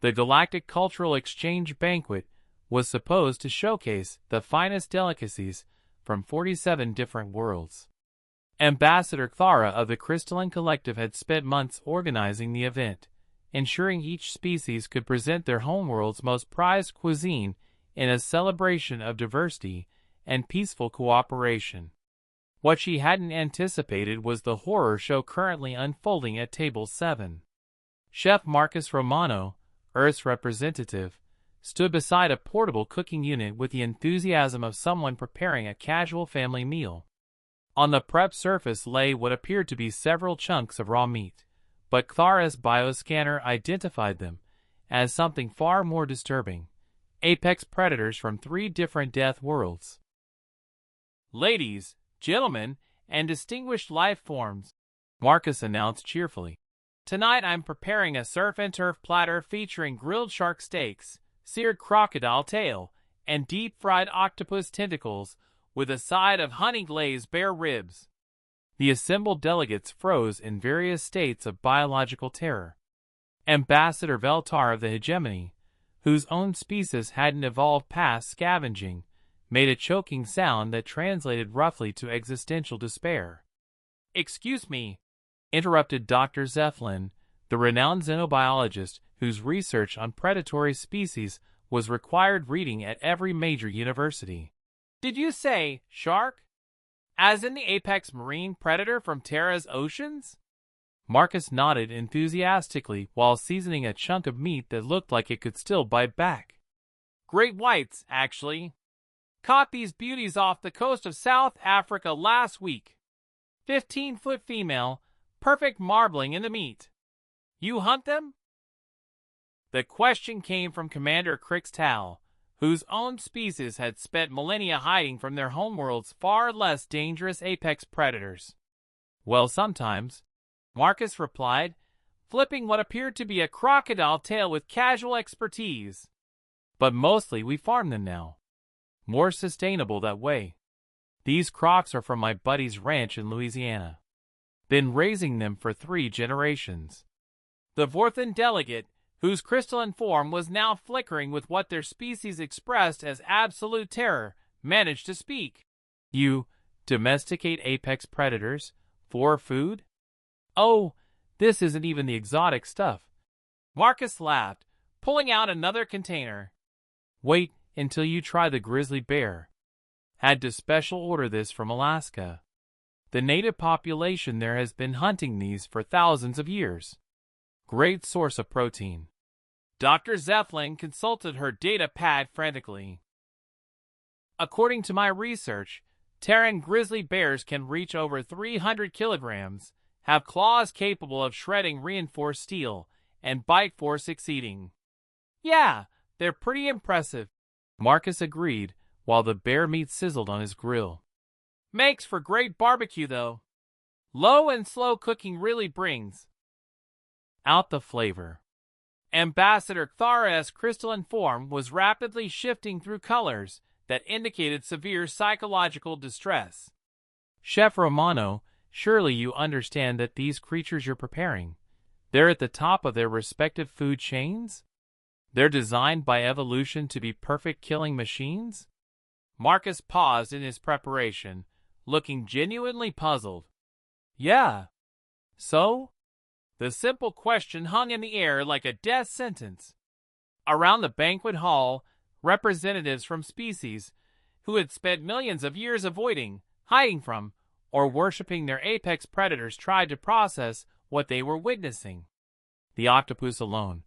The Galactic Cultural Exchange Banquet was supposed to showcase the finest delicacies from 47 different worlds. Ambassador Clara of the Crystalline Collective had spent months organizing the event, ensuring each species could present their homeworld's most prized cuisine in a celebration of diversity and peaceful cooperation. What she hadn't anticipated was the horror show currently unfolding at Table 7. Chef Marcus Romano, Earth's representative, stood beside a portable cooking unit with the enthusiasm of someone preparing a casual family meal. On the prep surface lay what appeared to be several chunks of raw meat, but Clara's bioscanner identified them as something far more disturbing: apex predators from 3 different death worlds. "Ladies, gentlemen, and distinguished life forms," Marcus announced cheerfully. "Tonight I'm preparing a surf and turf platter featuring grilled shark steaks, seared crocodile tail, and deep-fried octopus tentacles with a side of honey-glazed bear ribs." The assembled delegates froze in various states of biological terror. Ambassador Veltar of the Hegemony, whose own species hadn't evolved past scavenging, made a choking sound that translated roughly to existential despair. "Excuse me," interrupted Dr. Zeflin, the renowned xenobiologist whose research on predatory species was required reading at every major university. "Did you say shark? As in the apex marine predator from Terra's oceans?" Marcus nodded enthusiastically while seasoning a chunk of meat that looked like it could still bite back. "Great whites, actually. Caught these beauties off the coast of South Africa last week. 15-foot female, perfect marbling in the meat. You hunt them?" The question came from Commander Crixtal, whose own species had spent millennia hiding from their homeworld's far less dangerous apex predators. "Well, sometimes," Marcus replied, flipping what appeared to be a crocodile tail with casual expertise. "But mostly we farm them now. More sustainable that way. These crocs are from my buddy's ranch in Louisiana. Been raising them for 3 generations." The Vorthan delegate, whose crystalline form was now flickering with what their species expressed as absolute terror, managed to speak. "You domesticate apex predators for food?" "Oh, this isn't even the exotic stuff." Marcus laughed, pulling out another container. "Wait until you try the grizzly bear. Had to special order this from Alaska. The native population there has been hunting these for thousands of years. Great source of protein." Dr. Zeflin consulted her data pad frantically. "According to my research, Terran grizzly bears can reach over 300 kilograms, have claws capable of shredding reinforced steel, and bite force exceeding." "Yeah, they're pretty impressive," Marcus agreed while the bear meat sizzled on his grill. "Makes for great barbecue, though. Low and slow cooking really brings out the flavor." Ambassador Thara's crystalline form was rapidly shifting through colors that indicated severe psychological distress. "Chef Romano, surely you understand that these creatures you're preparing, they're at the top of their respective food chains? They're designed by evolution to be perfect killing machines?" Marcus paused in his preparation, looking genuinely puzzled. "Yeah. So?" The simple question hung in the air like a death sentence. Around the banquet hall, representatives from species who had spent millions of years avoiding, hiding from, or worshipping their apex predators tried to process what they were witnessing. The octopus alone,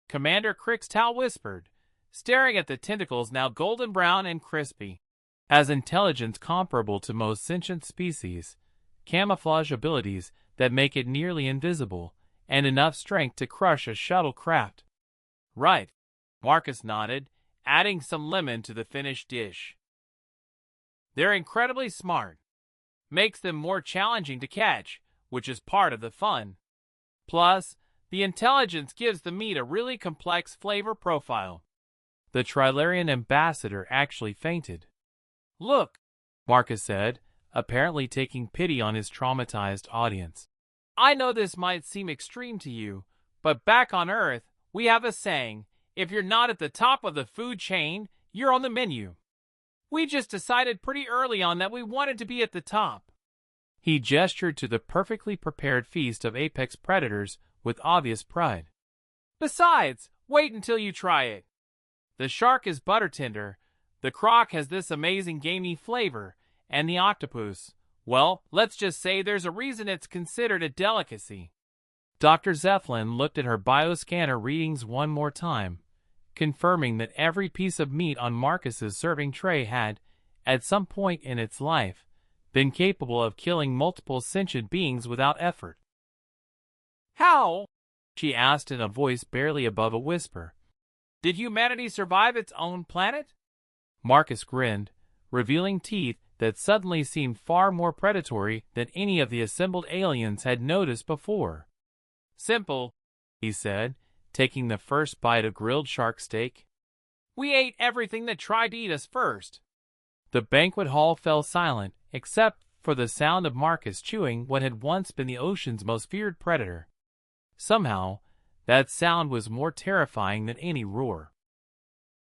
Commander Crixtal whispered, staring at the tentacles now golden brown and crispy, has intelligence comparable to most sentient species, camouflage abilities that make it nearly invisible, and enough strength to crush a shuttlecraft. "Right," Marcus nodded, adding some lemon to the finished dish. "They're incredibly smart. Makes them more challenging to catch, which is part of the fun. Plus, the intelligence gives the meat a really complex flavor profile." The Trilarian ambassador actually fainted. "Look," Marcus said, apparently taking pity on his traumatized audience. "I know this might seem extreme to you, but back on Earth, we have a saying, if you're not at the top of the food chain, you're on the menu. We just decided pretty early on that we wanted to be at the top. He gestured to the perfectly prepared feast of apex predators with obvious pride. Besides, wait until you try it. The shark is butter tender, the croc has this amazing gamey flavor, and the octopus, well, let's just say there's a reason it's considered a delicacy. Dr. Zeflin looked at her bioscanner readings one more time, confirming that every piece of meat on Marcus's serving tray had, at some point in its life, been capable of killing multiple sentient beings without effort. How? She asked in a voice barely above a whisper. Did humanity survive its own planet? Marcus grinned, revealing teeth that suddenly seemed far more predatory than any of the assembled aliens had noticed before. Simple, he said, taking the first bite of grilled shark steak. We ate everything that tried to eat us first. The banquet hall fell silent, except for the sound of Marcus chewing what had once been the ocean's most feared predator. Somehow, that sound was more terrifying than any roar.